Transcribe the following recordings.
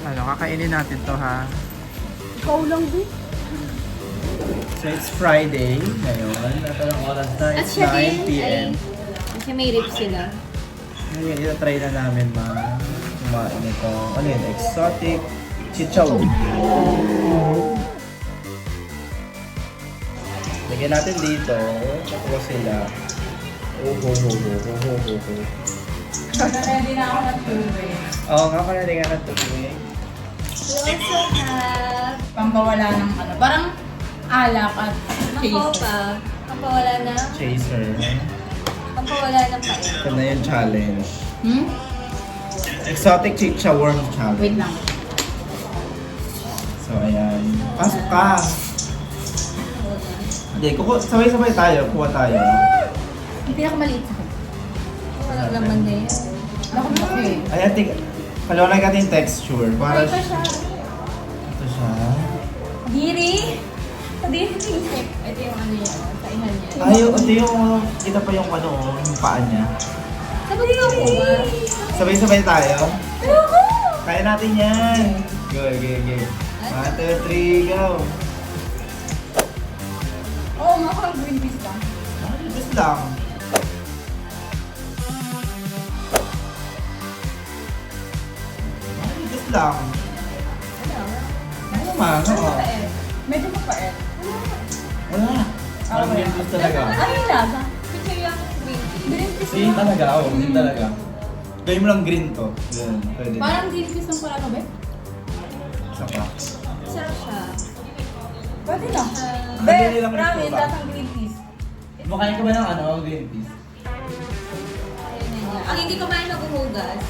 Ano, kakainin natin to ha. Ikaw lang, Vic. So it's Friday ngayon. At anong oras na? At It's siya 9 din, p.m. kasi may ribs sila. Ngayon, itatry na namin kumain ito. Ano yun? Exotic chichaw. Lagyan natin dito. Tapos sila. Ready na ako ng tubig. Oo nga pala rin nga ng tubig. We also have Pampawala ng ano. Parang alak at chaser. makopa, pampawala ng Chaser. pait. Ito na yung challenge. Hmm? Exotic chicha worm challenge. Wait lang. So ayan. Pasok ka! Hindi, sabay-sabay tayo. Kuha tayo. Yung pinakamaliit sa akin. Walang laman na yan. Laki. Ayan, paliwanag natin yung texture. Para Ito siya. ito siya. Diri. Diri. Ito yung ano yun. Sa inan niya. Ito yung, kita pa yung ano, yung paa niya. Sabi ko po. Sabay-sabay tayo. Kaya natin yan. Go, go, go. 1, 2, 3, go. Oo, mga green peas lang. Just lang. Just lang. Ano naman, oo. Mapait. Medyo mapait. Wala. Parang wala. green peas talaga. Ano yung lasa? Picture yung green tea. Green peas Green talaga, oo. Green talaga. Gawin mo lang green to. Yun, pwede. Parang green peas ang pala ba? Isa pa. Sarap siya. Pwede na. Madali lang Promise, ito ba? lasang green peas. Makain ka ba ng ano, green peas? Ayun na niya. Ang hindi kumain na umugas.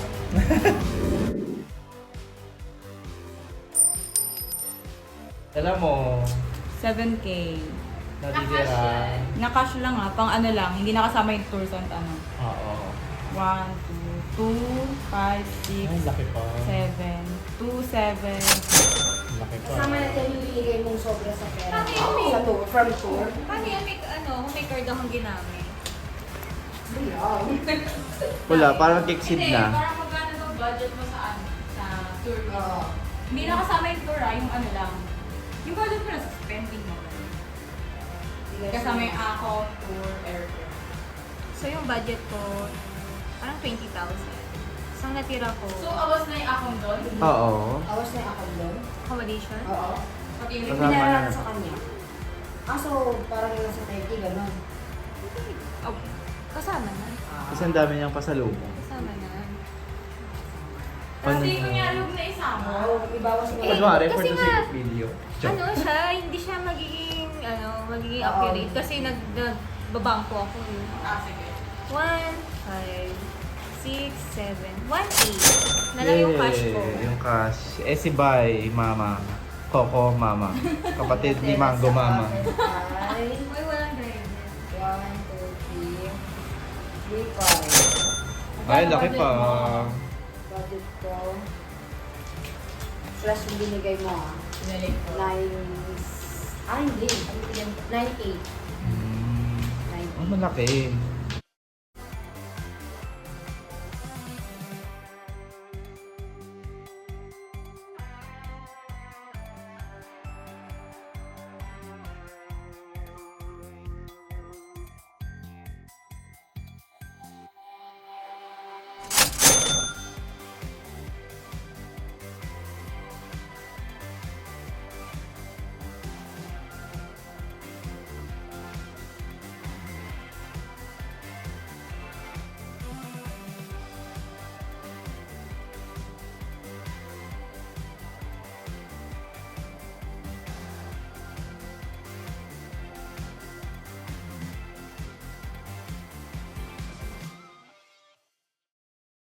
Alam mo, 7K. natitira. Na-cash lang pang ano lang, hindi nakasama yung tours and ano. Oo. 1, 2, 5, Ay, 6, laki pa. 7, 2, 7. Laki pa. Kasama natin yung binigay mong sobra sa pera. Paano yun, May? Sa tour, from tour. Paano yan? May card akong ginamit. Wala, parang kicksid Hindi, na. parang magkano daw budget mo sa ano, sa tour mo. Oo. Hindi nakasama yung tour yung ano lang. Yung budget mo na sa spending mo. Kasama yung ako, tour, airfare. So yung budget ko, parang 20,000. So ang natira ko, So, awas na yung akong doon? Oo. Awas na yung ako doon. accommodation. Oo. Pati yung Kasama Pinaraan na. sa kanya. Kaso, parang nasa 30, gano'n. Oh, kasama na. Kasi ang dami niyang pasalubong. Kasama na. Kasi kunyari huwag na isama. Oo, ibawas mo. Kunwari, for kasi the nga, sake of video. Ano siya, hindi siya magiging Oo. accurate kasi nagbabangko ako. Sige. 1, 5, 6, 7, 1, 8. Na lang yung cash ko. Yung cash. Eh si Bai, mama. Coco, mama. Kapatid ni Mango, mama. Ay, Uy, walang driver. 1, 2, 3, 4, 5. Ay, laki pa. Budget ko. Plus yung binigay mo Pinalik ko. 9... Ah, hindi. 9, 8. Hmm. 9, Oh, malaki.